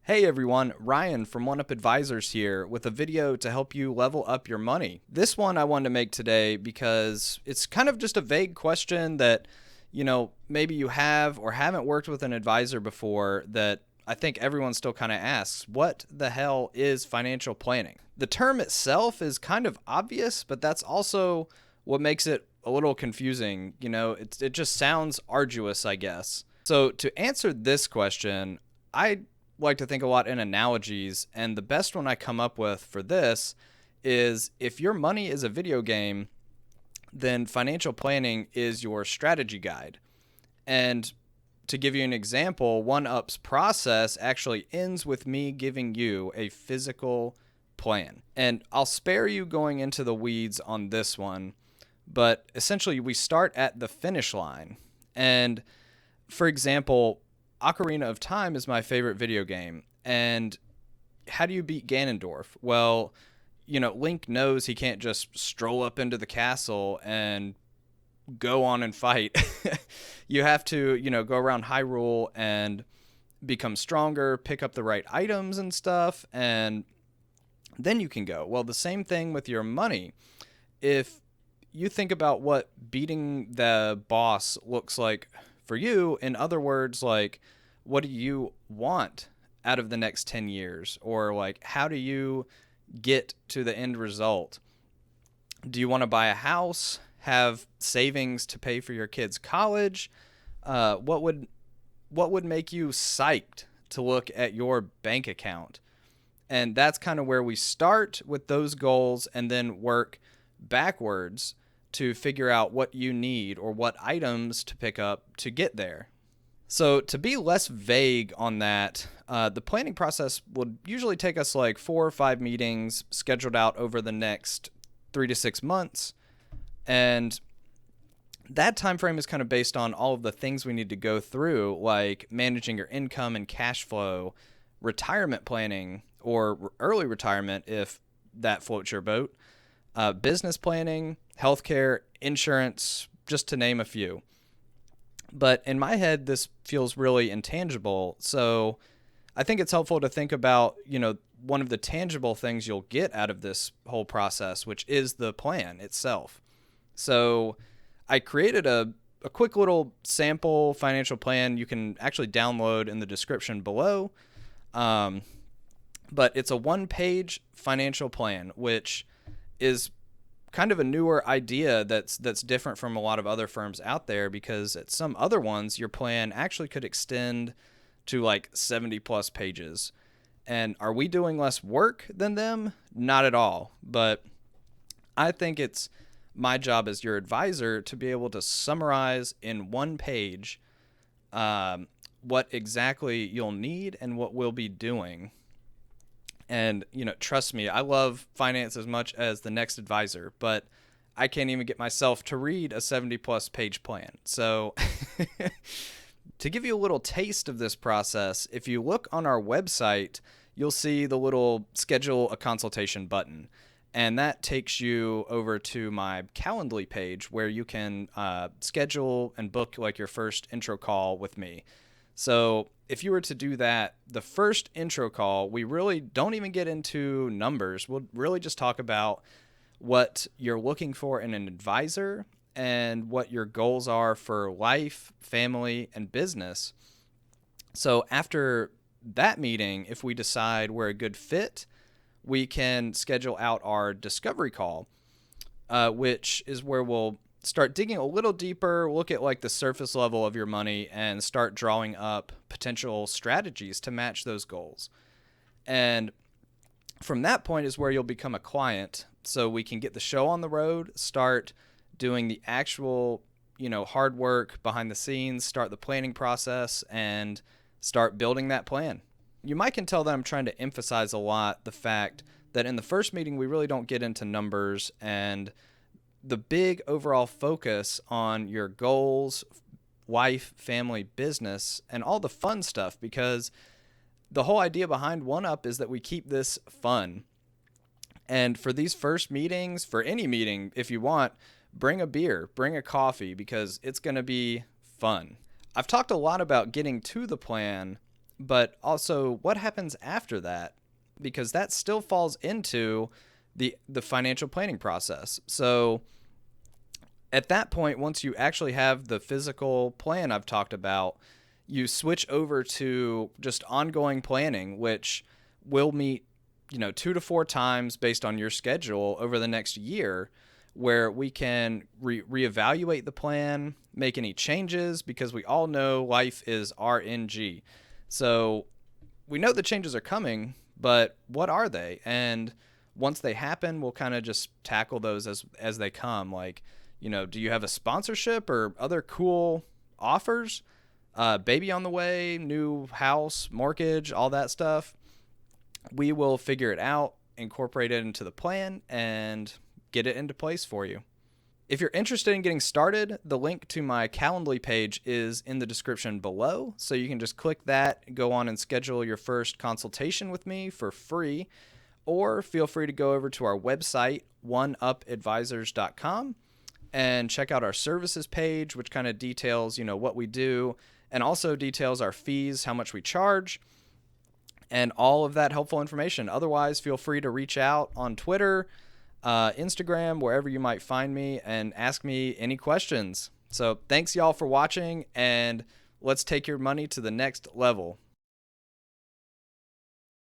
Hey everyone, Ryan from One Up Advisors here with a video to help you level up your money. This one I wanted to make today because it's kind of just a vague question that, maybe you have or haven't worked with an advisor before that I think everyone still kind of asks, what the hell is financial planning? The term itself is kind of obvious, but that's also what makes it a little confusing. It just sounds arduous, I guess. So to answer this question, I like to think a lot in analogies, and the best one I come up with for this is if your money is a video game, then financial planning is your strategy guide. And to give you an example, OneUp's process actually ends with me giving you a physical plan. And I'll spare you going into the weeds on this one, but essentially we start at the finish line. And for example, Ocarina of Time is my favorite video game. And how do you beat Ganondorf? Well, Link knows he can't just stroll up into the castle and go on and fight. You have to, go around Hyrule and become stronger, pick up the right items and stuff, and then you can go. Well, the same thing with your money. If you think about what beating the boss looks like for you, in other words, like, what do you want out of the next 10 years? Or like, how do you get to the end result? Do you want to buy a house, have savings to pay for your kids' college? What would make you psyched to look at your bank account? And that's kind of where we start with those goals and then work backwards to figure out what you need or what items to pick up to get there. So to be less vague on that, the planning process will usually take us like 4 or 5 meetings scheduled out over the next 3 to 6 months. And that time frame is kind of based on all of the things we need to go through, like managing your income and cash flow, retirement planning or early retirement if that floats your boat, business planning, healthcare, insurance, just to name a few. But in my head, this feels really intangible. So I think it's helpful to think about, one of the tangible things you'll get out of this whole process, which is the plan itself. So I created a quick little sample financial plan you can actually download in the description below. But it's a 1-page financial plan, which is kind of a newer idea that's different from a lot of other firms out there, because at some other ones, your plan actually could extend to like 70 plus pages. And are we doing less work than them? Not at all. But I think it's my job as your advisor to be able to summarize in 1 page what exactly you'll need and what we'll be doing. And, trust me, I love finance as much as the next advisor, but I can't even get myself to read a 70 plus page plan. So to give you a little taste of this process, if you look on our website, you'll see the little schedule a consultation button. And that takes you over to my Calendly page where you can schedule and book like your first intro call with me. So if you were to do that, the first intro call, we really don't even get into numbers. We'll really just talk about what you're looking for in an advisor and what your goals are for life, family, and business. So after that meeting, if we decide we're a good fit, we can schedule out our discovery call, which is where we'll start digging a little deeper, look at like the surface level of your money and start drawing up potential strategies to match those goals. And from that point is where you'll become a client. So we can get the show on the road, start doing the actual, hard work behind the scenes, start the planning process and start building that plan. You might can tell that I'm trying to emphasize a lot the fact that in the first meeting, we really don't get into numbers and the big overall focus on your goals, wife, family, business, and all the fun stuff, because the whole idea behind OneUp is that we keep this fun. And for these first meetings, for any meeting, if you want, bring a beer, bring a coffee, because it's going to be fun. I've talked a lot about getting to the plan but also what happens after that, because that still falls into the financial planning process. So at that point, once you actually have the physical plan I've talked about, you switch over to just ongoing planning, which will meet, 2 to 4 times based on your schedule over the next year, where we can reevaluate the plan, make any changes, because we all know life is RNG. So we know the changes are coming, but what are they? And once they happen, we'll kind of just tackle those as they come. Like, do you have a sponsorship or other cool offers? Baby on the way, new house, mortgage, all that stuff. We will figure it out, incorporate it into the plan, and get it into place for you. If you're interested in getting started, the link to my Calendly page is in the description below. So you can just click that, go on and schedule your first consultation with me for free. Or feel free to go over to our website, oneupadvisors.com, and check out our services page, which kind of details, what we do, and also details our fees, how much we charge, and all of that helpful information. Otherwise, feel free to reach out on Twitter, Instagram, wherever you might find me, and ask me any questions. So thanks y'all for watching, and let's take your money to the next level.